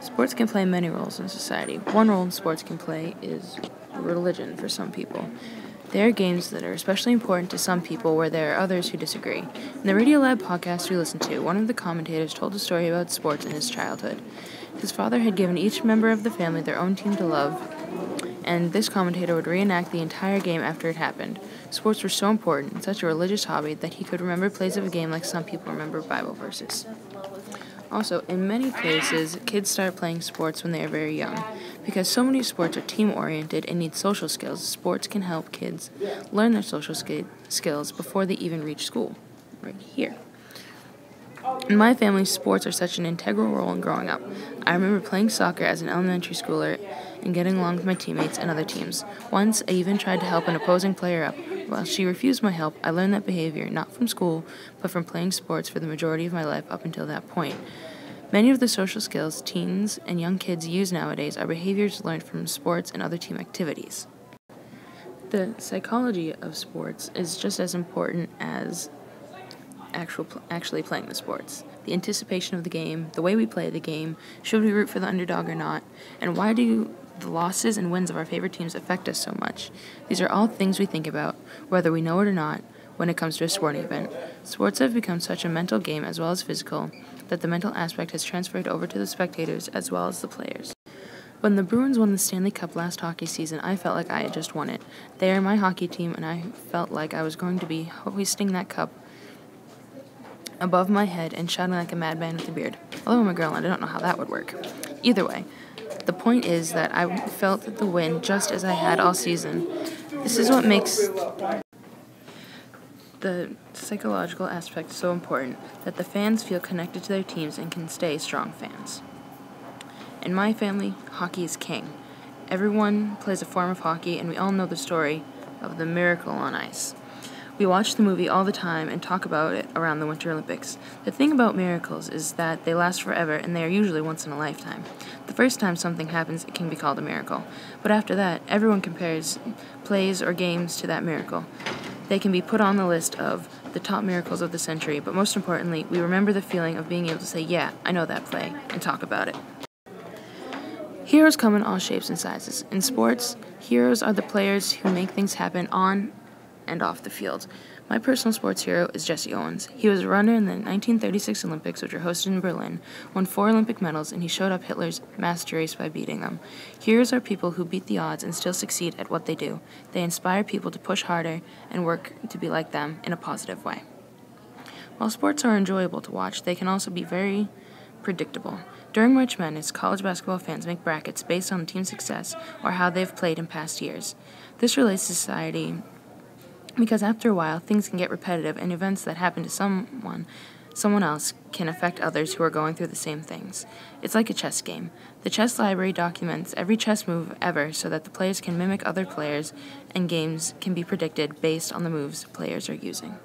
Sports can play many roles in society. One role sports can play is religion for some people. There are games that are especially important to some people where there are others who disagree. In the Radio Lab podcast we listened to, one of the commentators told a story about sports in his childhood. His father had given each member of the family their own team to love, and this commentator would reenact the entire game after it happened. Sports were so important, and such a religious hobby, that he could remember plays of a game like some people remember Bible verses. Also, in many places, kids start playing sports when they are very young. Because so many sports are team-oriented and need social skills, sports can help kids learn their social skills before they even reach school. Right here. In my family, sports are such an integral role in growing up. I remember playing soccer as an elementary schooler and getting along with my teammates and other teams. Once, I even tried to help an opposing player up. While she refused my help, I learned that behavior not from school, but from playing sports for the majority of my life up until that point. Many of the social skills teens and young kids use nowadays are behaviors learned from sports and other team activities. The psychology of sports is just as important as actually playing the sports. The anticipation of the game, the way we play the game, should we root for the underdog or not, and why do the losses and wins of our favorite teams affect us so much? These are all things we think about, whether we know it or not, when it comes to a sporting event. Sports have become such a mental game as well as physical that the mental aspect has transferred over to the spectators as well as the players. When the Bruins won the Stanley Cup last hockey season, I felt like I had just won it. They are my hockey team, and I felt like I was going to be hoisting that cup above my head and shouting like a madman with a beard. Although I'm a girl and I don't know how that would work. Either way, the point is that I felt the win just as I had all season. This is what makes the psychological aspect so important, that the fans feel connected to their teams and can stay strong fans. In my family, hockey is king. Everyone plays a form of hockey, and we all know the story of the Miracle on Ice. We watch the movie all the time and talk about it around the Winter Olympics. The thing about miracles is that they last forever, and they are usually once in a lifetime. The first time something happens, it can be called a miracle. But after that, everyone compares plays or games to that miracle. They can be put on the list of the top miracles of the century, but most importantly, we remember the feeling of being able to say, yeah, I know that play, and talk about it. Heroes come in all shapes and sizes. In sports, heroes are the players who make things happen on and off the field. My personal sports hero is Jesse Owens. He was a runner in the 1936 Olympics, which were hosted in Berlin, won 4 Olympic medals, and he showed up Hitler's master race by beating them. Heroes are people who beat the odds and still succeed at what they do. They inspire people to push harder and work to be like them in a positive way. While sports are enjoyable to watch, they can also be very predictable. During March Madness, college basketball fans make brackets based on the team's success or how they've played in past years. This relates to society because after a while, things can get repetitive, and events that happen to someone else can affect others who are going through the same things. It's like a chess game. The chess library documents every chess move ever so that the players can mimic other players, and games can be predicted based on the moves players are using.